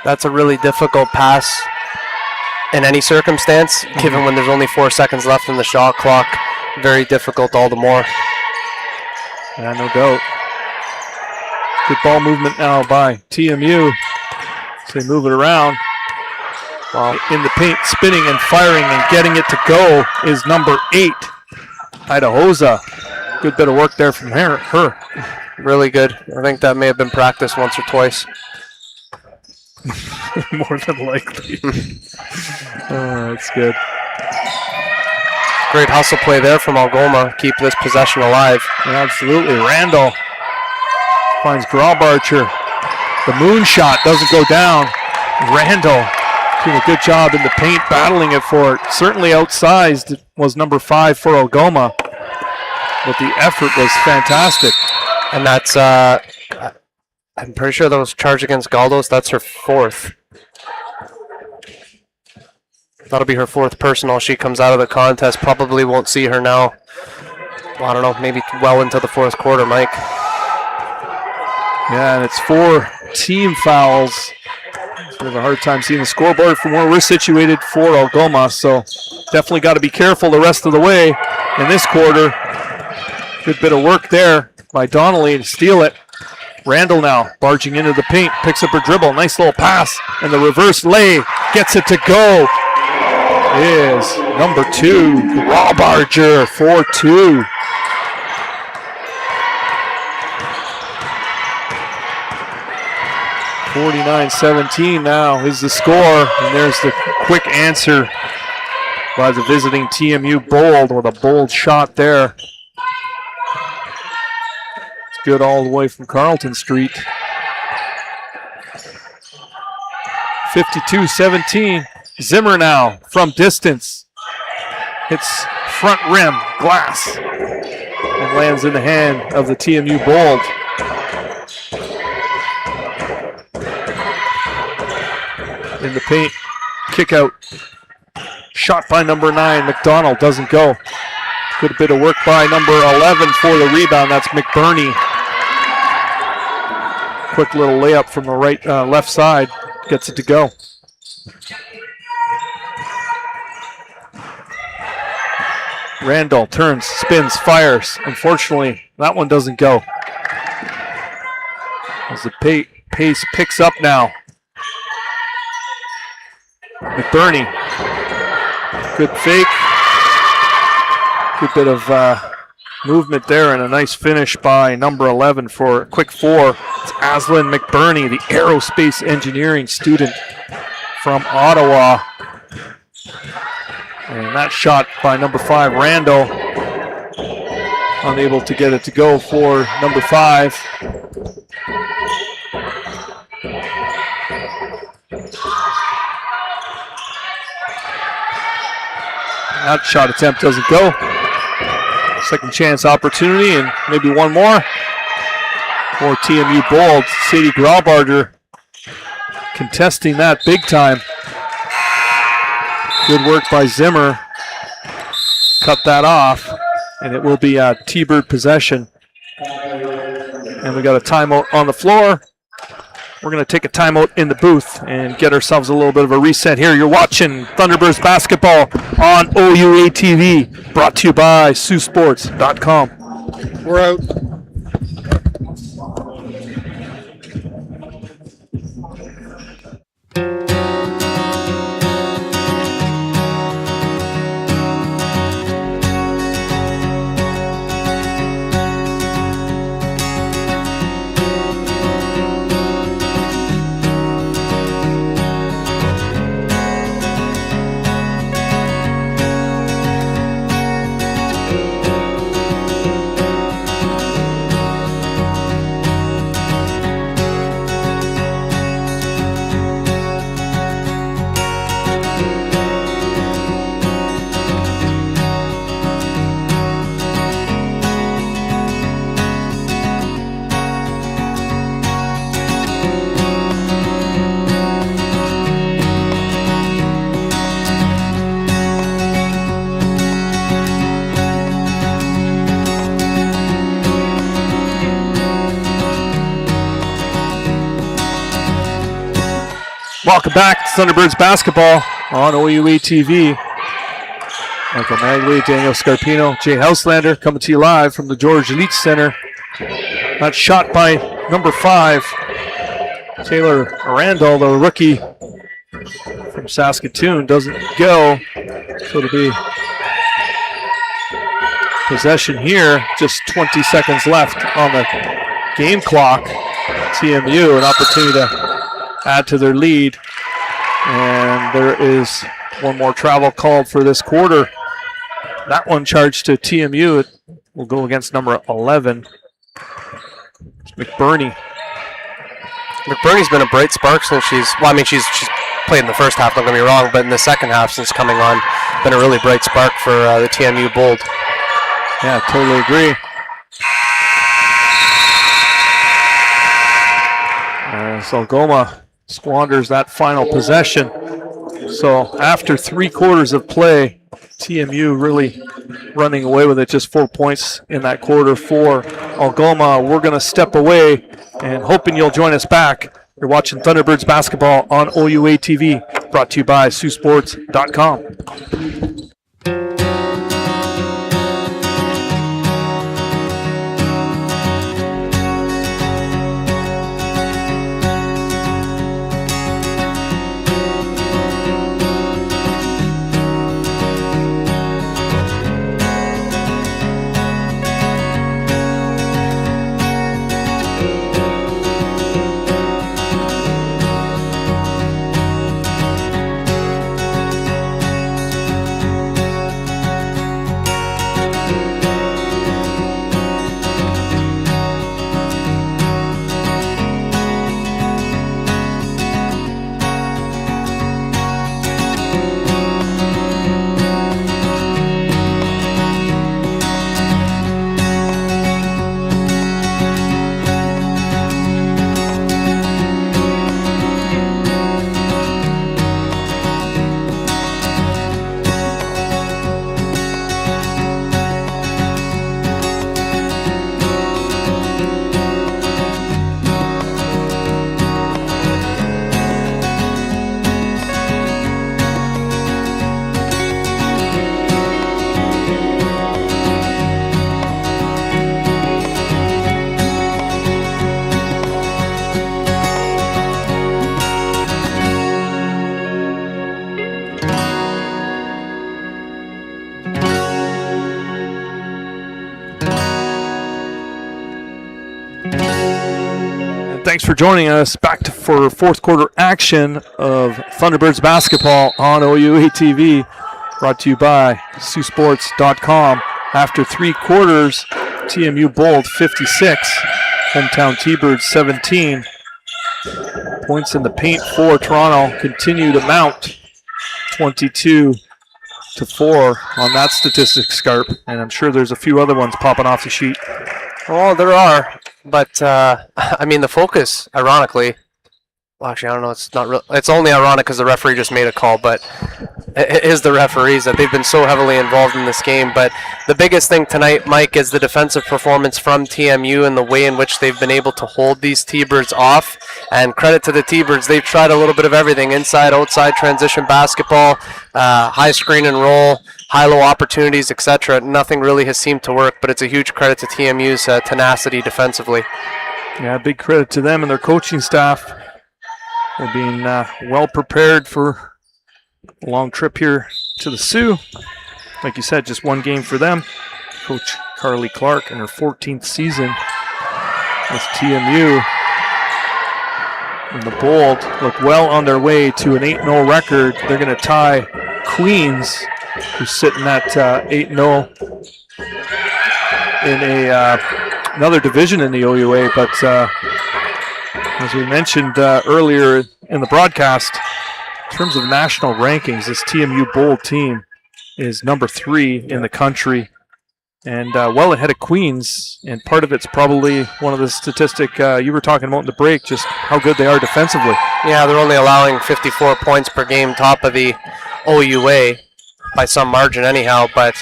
That's a really difficult pass in any circumstance, given when there's only 4 seconds left in the shot clock. Very difficult all the more. Yeah, no doubt. Good ball movement now by TMU. So they move it around. Well, in the paint, spinning and firing and getting it to go is number 8, Idahosa. Good bit of work there from her. Really good. I think that may have been practiced once or twice. More than likely. Oh, that's good. Great hustle play there from Algoma. Keep this possession alive. Yeah, absolutely. Randall finds Graubarcher. The moon shot doesn't go down. Randall doing a good job in the paint, battling it for it. Certainly outsized was number 5 for Algoma, but the effort was fantastic. And that's, I'm pretty sure that was charge against Galdos. That's her 4th. That'll be her 4th personal. She comes out of the contest. Probably won't see her now. Well, I don't know, maybe well into the 4th quarter, Mike. Yeah, and it's 4 team fouls. So we have a hard time seeing the scoreboard from where we're situated for Algoma, so definitely got to be careful the rest of the way in this quarter. Good bit of work there by Donnelly to steal it. Randall now barging into the paint, picks up her dribble, nice little pass, and the reverse lay, gets it to go. Is number 2, Graubarcher, 4-2. $49-17 now is the score, and there's the quick answer by the visiting TMU Bold with a bold shot there. It's good all the way from Carleton Street. 52-17. Zimmer now from distance. Hits front rim, glass, and lands in the hand of the TMU Bold. In the paint, kick out. Shot by number 9, McDonald doesn't go. Good bit of work by number 11 for the rebound. That's McBurney. Quick little layup from the left side, gets it to go. Randall turns, spins, fires. Unfortunately, that one doesn't go. As the pace picks up now. McBurney, good fake. Good bit of movement there and a nice finish by number 11 for a quick 4. It's Aslan McBurney, the aerospace engineering student from Ottawa. And that shot by number 5, Randall, unable to get it to go for number 5. That shot attempt doesn't go. Second chance opportunity and maybe one more. For TMU Bold, Sadie Graubarcher contesting that big time. Good work by Zimmer. Cut that off, and it will be a T-Bird possession. And we got a timeout on the floor. We're going to take a timeout in the booth and get ourselves a little bit of a reset here. You're watching Thunderbirds basketball on OUA TV, brought to you by SiouxSports.com. We're out. Welcome back to Thunderbirds basketball on OUA TV. Michael Magley, Daniel Scarpino, Jay Houselander coming to you live from the George Leach Centre. That shot by number 5, Taylor Randall, the rookie from Saskatoon, doesn't go. So it'll be possession here. Just 20 seconds left on the game clock. TMU an opportunity to add to their lead. And there is one more travel called for this quarter. That one charged to TMU. It will go against number 11, McBurney. McBurney's been a bright spark since she's played in the first half, don't get me wrong, but in the second half since coming on, been a really bright spark for the TMU Bold. Yeah, totally agree. As Algoma squanders that final possession. So after 3 quarters of play, TMU really running away with it, just 4 points in that quarter for Algoma. We're going to step away and hoping you'll join us back. You're watching Thunderbirds basketball on OUA TV, brought to you by SiouxSports.com. Thanks for joining us back for fourth quarter action of Thunderbirds basketball on OUA TV, brought to you by SiouxSports.com. After 3 quarters, TMU Bold 56, hometown T-Birds 17. Points in the paint for Toronto continue to mount, 22-4 on that statistic, Scarp, and I'm sure there's a few other ones popping off the sheet. Well, there are, but I mean the focus, ironically. Well, actually, I don't know. It's not real. It's only ironic because the referee just made a call, but it is the referees that they've been so heavily involved in this game. But the biggest thing tonight, Mike, is the defensive performance from TMU and the way in which they've been able to hold these T-Birds off. And credit to the T-Birds, they've tried a little bit of everything: inside, outside, transition basketball, high screen and roll, high-low opportunities, etc. Nothing really has seemed to work, but it's a huge credit to TMU's tenacity defensively. Yeah, big credit to them and their coaching staff. They're being well prepared for a long trip here to the Sioux. Like you said, just one game for them. Coach Carly Clark in her 14th season with TMU. And the Bold look well on their way to an 8-0 record. They're going to tie Queens, who's sitting at 8-0 in another division in the OUA. But as we mentioned earlier in the broadcast, in terms of national rankings, this TMU Bold team is number 3 in the country and well ahead of Queens. And part of it's probably one of the statistic you were talking about in the break, just how good they are defensively. Yeah, they're only allowing 54 points per game, top of the OUA by some margin anyhow, but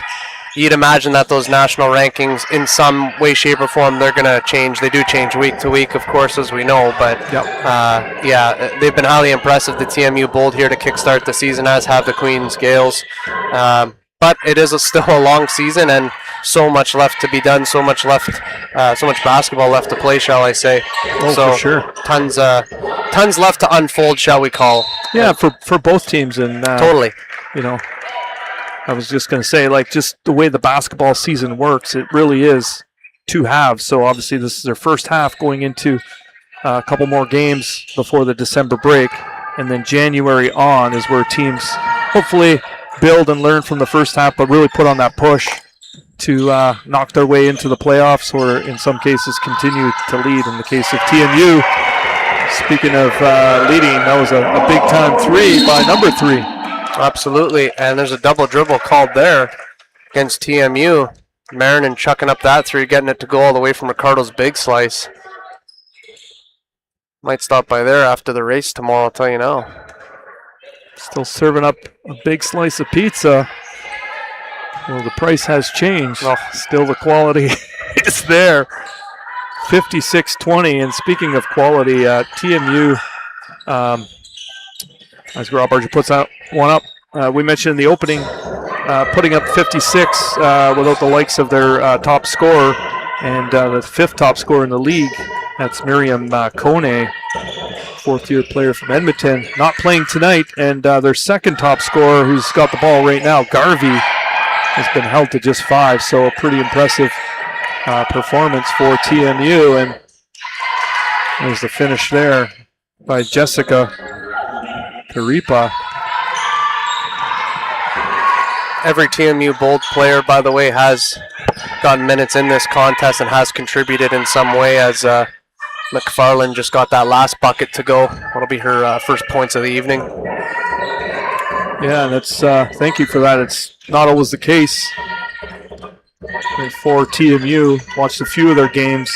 you'd imagine that those national rankings, in some way, shape, or form, they're going to change. They do change week to week, of course, as we know. But yeah, they've been highly impressive. The TMU Bold here to kickstart the season, as have the Queens Gales. But it is still a long season, and so much left to be done. So much basketball left to play, shall I say? Oh, so for sure. Tons left to unfold, shall we call? Yeah, for both teams, and totally. You know, I was just going to say, like, just the way the basketball season works, it really is 2 halves. So obviously, this is their first half, going into a couple more games before the December break, and then January on is where teams hopefully build and learn from the first half, but really put on that push to knock their way into the playoffs, or in some cases continue to lead. In the case of TMU, speaking of leading, that was a big-time 3 by number 3. Absolutely, and there's a double dribble called there against TMU. Marinan chucking up that 3, getting it to go all the way from Ricardo's big slice. Might stop by there after the race tomorrow, I'll tell you now. Still serving up a big slice of pizza. Well, the price has changed. Oh. Still the quality is there. 56-20. And speaking of quality, TMU, as Rob Archer puts out one up, we mentioned in the opening, putting up 56 without the likes of their top scorer, and the 5th top scorer in the league. That's Miriam Kone, 4th-year player from Edmonton, not playing tonight. And their 2nd top scorer, who's got the ball right now, Garvey, has been held to just 5. So a pretty impressive performance for TMU. And there's the finish there by Jessica Karipa. Every TMU Bold player, by the way, has gotten minutes in this contest and has contributed in some way, as McFarland just got that last bucket to go. That'll be her first points of the evening. Yeah, that's thank you for that. It's not always the case. And for TMU, watched a few of their games.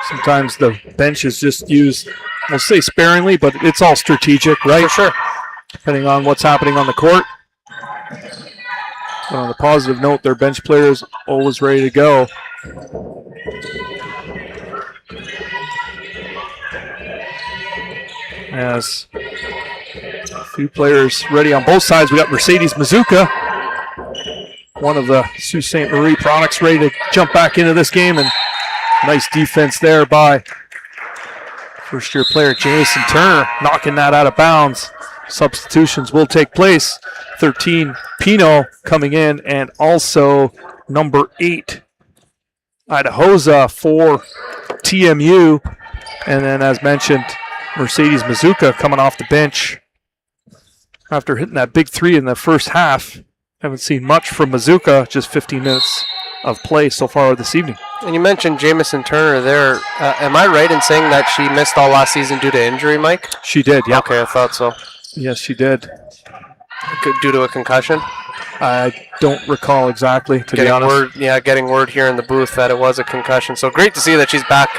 Sometimes the bench is just used, we'll say sparingly, but it's all strategic, right? For sure. Depending on what's happening on the court. On a positive note, their bench players always ready to go. As a few players ready on both sides. We got Mercedes Mazuka, one of the Sault Ste. Marie products, ready to jump back into this game. And nice defense there by first-year player Jameson Turner, knocking that out of bounds. Substitutions will take place. 13, Pino coming in, and also number 8, Idahosa for TMU. And then, as mentioned, Mercedes Mazuka coming off the bench after hitting that big 3 in the first half. Haven't seen much from Mazuka, just 15 minutes of play so far this evening. And you mentioned Jameson Turner there. Am I right in saying that she missed all last season due to injury, Mike? She did, yeah. Okay, I thought so. Yes, she did. Due to a concussion? I don't recall exactly, to be honest. Getting word here in the booth that it was a concussion. So great to see that she's back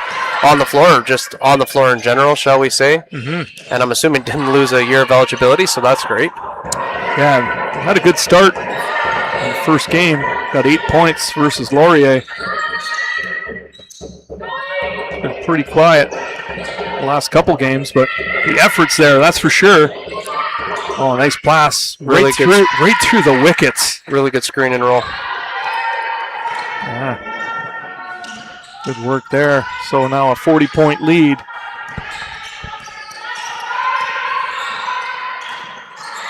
on the floor, or just on the floor in general, shall we say. Mm-hmm. And I'm assuming didn't lose a year of eligibility, so that's great. Yeah, had a good start in the first game. Got 8 points versus Laurier. It's been pretty quiet the last couple games, but the effort's there, that's for sure. Oh, nice pass. Right through the wickets. Really good screen and roll. Yeah. Good work there. So now a 40-point lead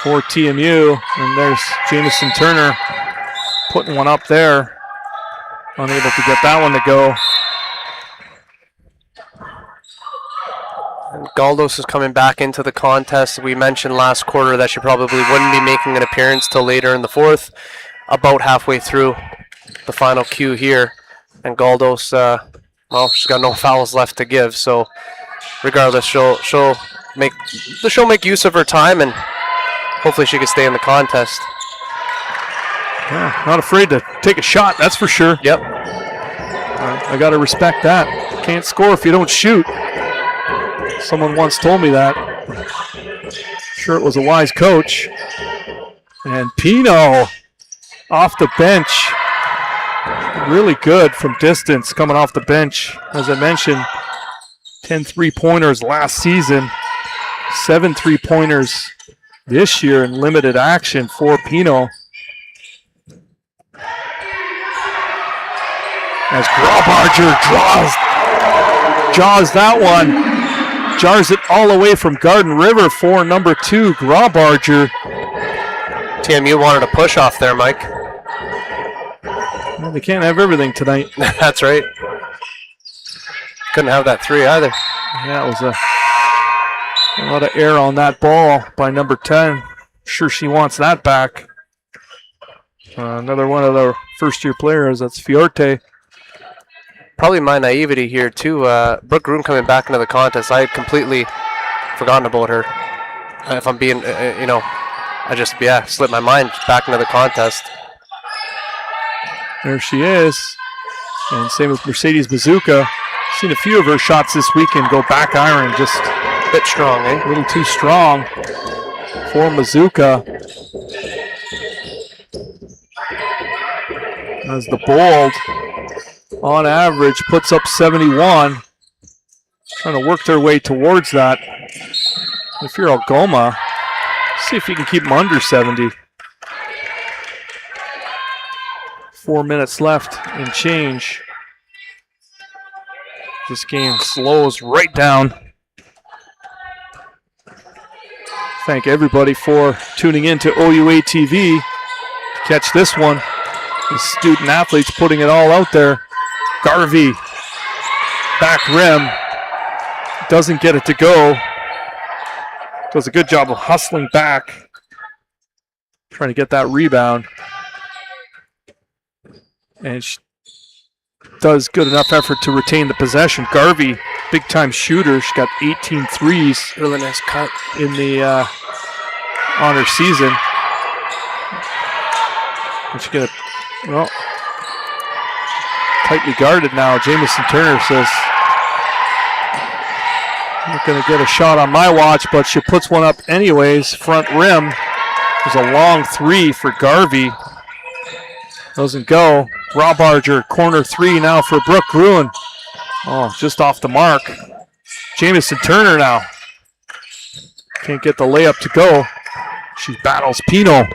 for TMU. And there's Jameson Turner putting one up there. Unable to get that one to go. Galdos is coming back into the contest. We mentioned last quarter that she probably wouldn't be making an appearance till later in the 4th, about halfway through the final cue here. And Galdos, she's got no fouls left to give, so regardless, she'll make use of her time, and hopefully she can stay in the contest. Yeah, not afraid to take a shot, that's for sure. Yep. I got to respect that. Can't score if you don't shoot. Someone once told me that. Sure, it was a wise coach. And Pino off the bench really good from distance coming off the bench. As I mentioned, 10 3-pointers last season, 7 3-pointers this year in limited action for Pino. As Graubarger jaws that one, jars it all the way from Garden River for number 2, Graubarger. TMU wanted a push off there, Mike. Well, they can't have everything tonight. That's right. Couldn't have that 3 either. Yeah, it was a lot of air on that ball by number 10. Sure she wants that back. Another one of the first-year players, that's Fiorte. Probably my naivety here, too. Brooke Groom coming back into the contest. I had completely forgotten about her. If I'm being, I just, slipped my mind back into the contest. There she is. And same with Mercedes Bazooka. Seen a few of her shots this weekend go back iron, just A bit strong, eh? a little too strong for Bazooka. As the Bold, on average, puts up 71. Trying to work their way towards that. If you're Algoma, see if you can keep them under 70. 4 minutes left and change. This game slows right down. Thank everybody for tuning in to OUA TV to catch this one. The student athletes putting it all out there. Garvey, back rim, doesn't get it to go. Does a good job of hustling back, trying to get that rebound. And she does good enough effort to retain the possession. Garvey, big time shooter. She got 18 threes. Really nice cut. In the on her season. And she got tightly guarded now. Jamison Turner says, I'm not going to get a shot on my watch, but she puts one up anyways. Front rim. There's a long 3 for Garvey. Doesn't go. Graubarger, corner 3 now for Brooke Gruen. Oh, just off the mark. Jamison Turner now. Can't get the layup to go. She battles Pino.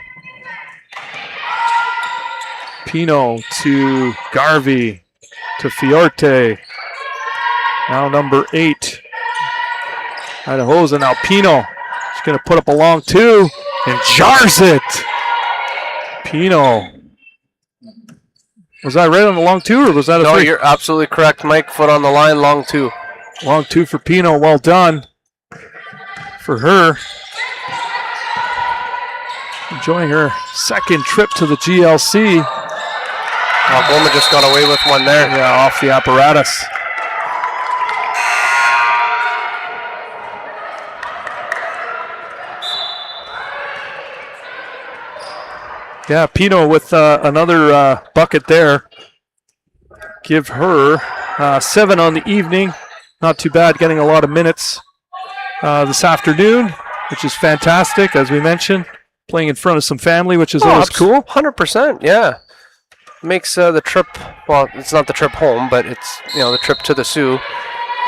Pino to Garvey, to Fiorte. Now number 8. Idahosa now Pino. She's going to put up a long 2 and jars it. Pino. Was that right on the long 2 or was that a 3? No, you're absolutely correct, Mike. Foot on the line, long 2. Long 2 for Pino. Well done for her. Enjoying her second trip to the GLC. Algoma just got away with one there. Yeah, off the apparatus. Yeah, Pino with another bucket there. Give her 7 on the evening. Not too bad, getting a lot of minutes this afternoon, which is fantastic, as we mentioned. Playing in front of some family, which is always cool. 100%, yeah. Makes the trip, well, it's not the trip home, but it's, the trip to the Sioux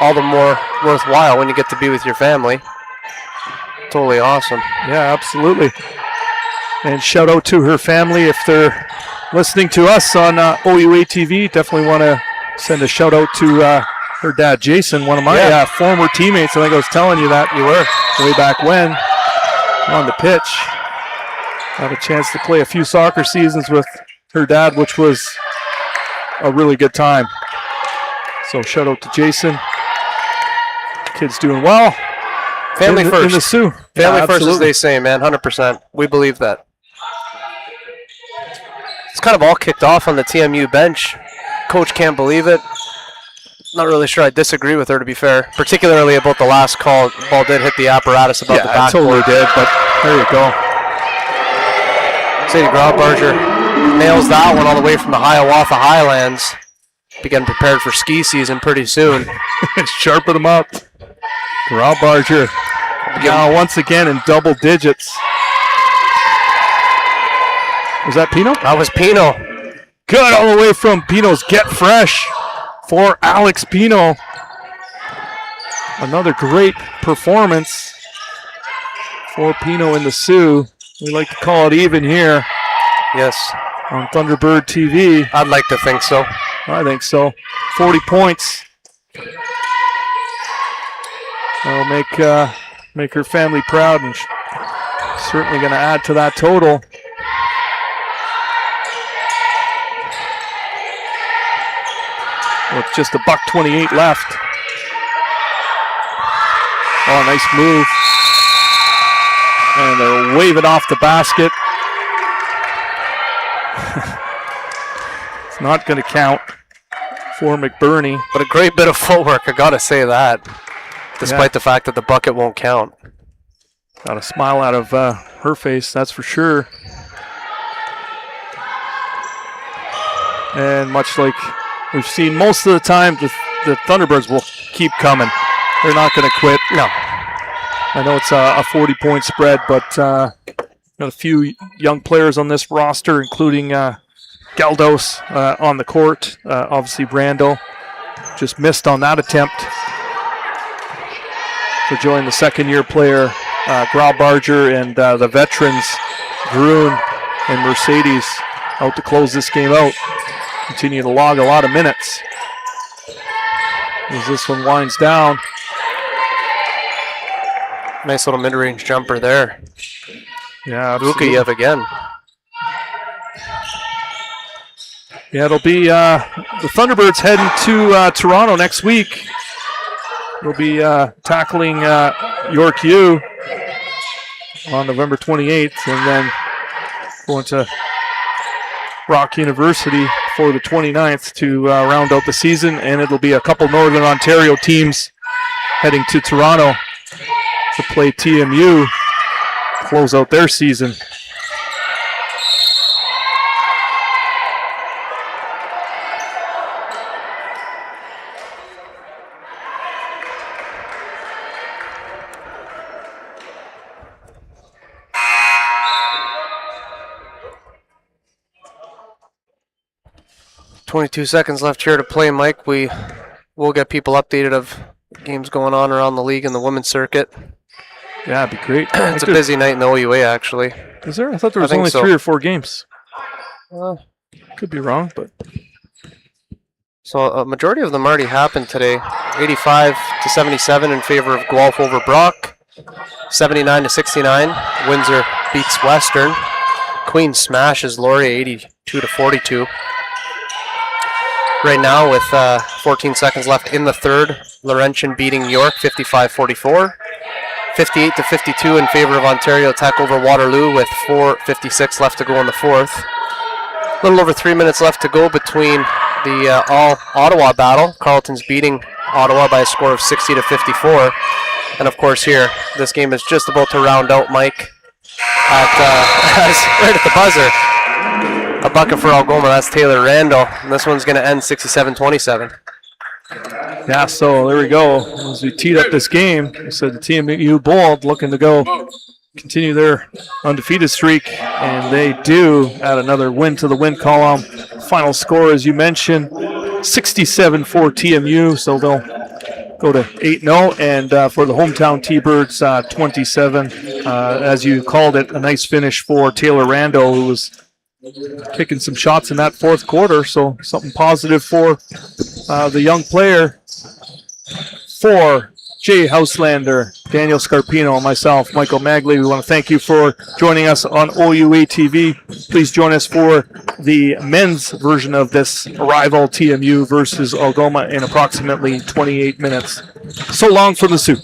all the more worthwhile when you get to be with your family. Totally awesome. Yeah, absolutely. And shout out to her family if they're listening to us on OUA TV. Definitely want to send a shout out to her dad, Jason, one of my former teammates. I think I was telling you that you were way back when on the pitch. Had a chance to play a few soccer seasons with her dad, which was a really good time. So shout out to Jason. Kid's doing well. Family first. In the Sioux. Family first, as they say, man. 100%. We believe that. It's kind of all kicked off on the TMU bench. Coach can't believe it. Not really sure I disagree with her, to be fair. Particularly about the last call. Ball did hit the apparatus above the backboard. Totally did, but there you go. Sadie Graubarger nails that one all the way from the Hiawatha Highlands. Be getting prepared for ski season pretty soon. Sharpen them up. Graubarger now once again in double digits. Was that Pino? That was Pino. good all the way from Pino's Get Fresh for Alex Pino. Another great performance for Pino and the Sioux. We like to call it even here Yes, on Thunderbird TV. I'd like to think so. I think so. 40 points. That'll make her family proud, and certainly going to add to that total. With just $1:28 left. Oh, nice move. And they'll wave it off the basket. It's not going to count for McBurney. But a great bit of footwork, I gotta say that. Despite the fact that the bucket won't count. Got a smile out of her face, that's for sure. And much like we've seen most of the time, the Thunderbirds will keep coming. They're not going to quit. No. I know it's a 40-point spread, but got a few young players on this roster, including Galdos on the court. Obviously, Brando just missed on that attempt to join the second-year player, Graubarger, and the veterans, Gruen and Mercedes, out to close this game out. Continue to log a lot of minutes as this one winds down. Nice little mid-range jumper there. Yeah, Vukayev again. Yeah, it'll be the Thunderbirds heading to Toronto next week. We'll be tackling York U on November 28th, and then going to Rock University for the 29th to round out the season, and it'll be a couple Northern Ontario teams heading to Toronto to play TMU, close out their season. .22 seconds left here to play, Mike. We will get people updated of games going on around the league and the women's circuit. Yeah, it'd be great. It's a busy night in the OUA, actually. Is there? I thought there was think only so. 3 or 4 games. Could be wrong, but So a majority of them already happened today. 85-77 in favor of Guelph over Brock. 79-69. Windsor beats Western. Queen smashes Laurier 82-42. Right now, with 14 seconds left in the third, Laurentian beating York 55-44. 58-52 in favor of Ontario Tech over Waterloo with 4:56 left to go in the fourth. A little over 3 minutes left to go between the all-Ottawa battle. Carleton's beating Ottawa by a score of 60-54. And of course here, this game is just about to round out, Mike, right at the buzzer. A bucket for Algoma, that's Taylor Randall. And this one's going to end 67-27. yeah, so there we go. As we teed up this game, we said the TMU Bold looking to go continue their undefeated streak, and they do add another win to the win column. Final score, as you mentioned, 67 for TMU, so they'll go to 8-0, and for the hometown T-Birds, 27. As you called it, a nice finish for Taylor Randall, who was kicking some shots in that fourth quarter, so something positive for the young player. For Jay Houselander, Daniel Scarpino, and myself, Michael Magley, we want to thank you for joining us on OUA TV. Please join us for the men's version of this rival TMU versus Algoma in approximately 28 minutes. So long for the Sioux.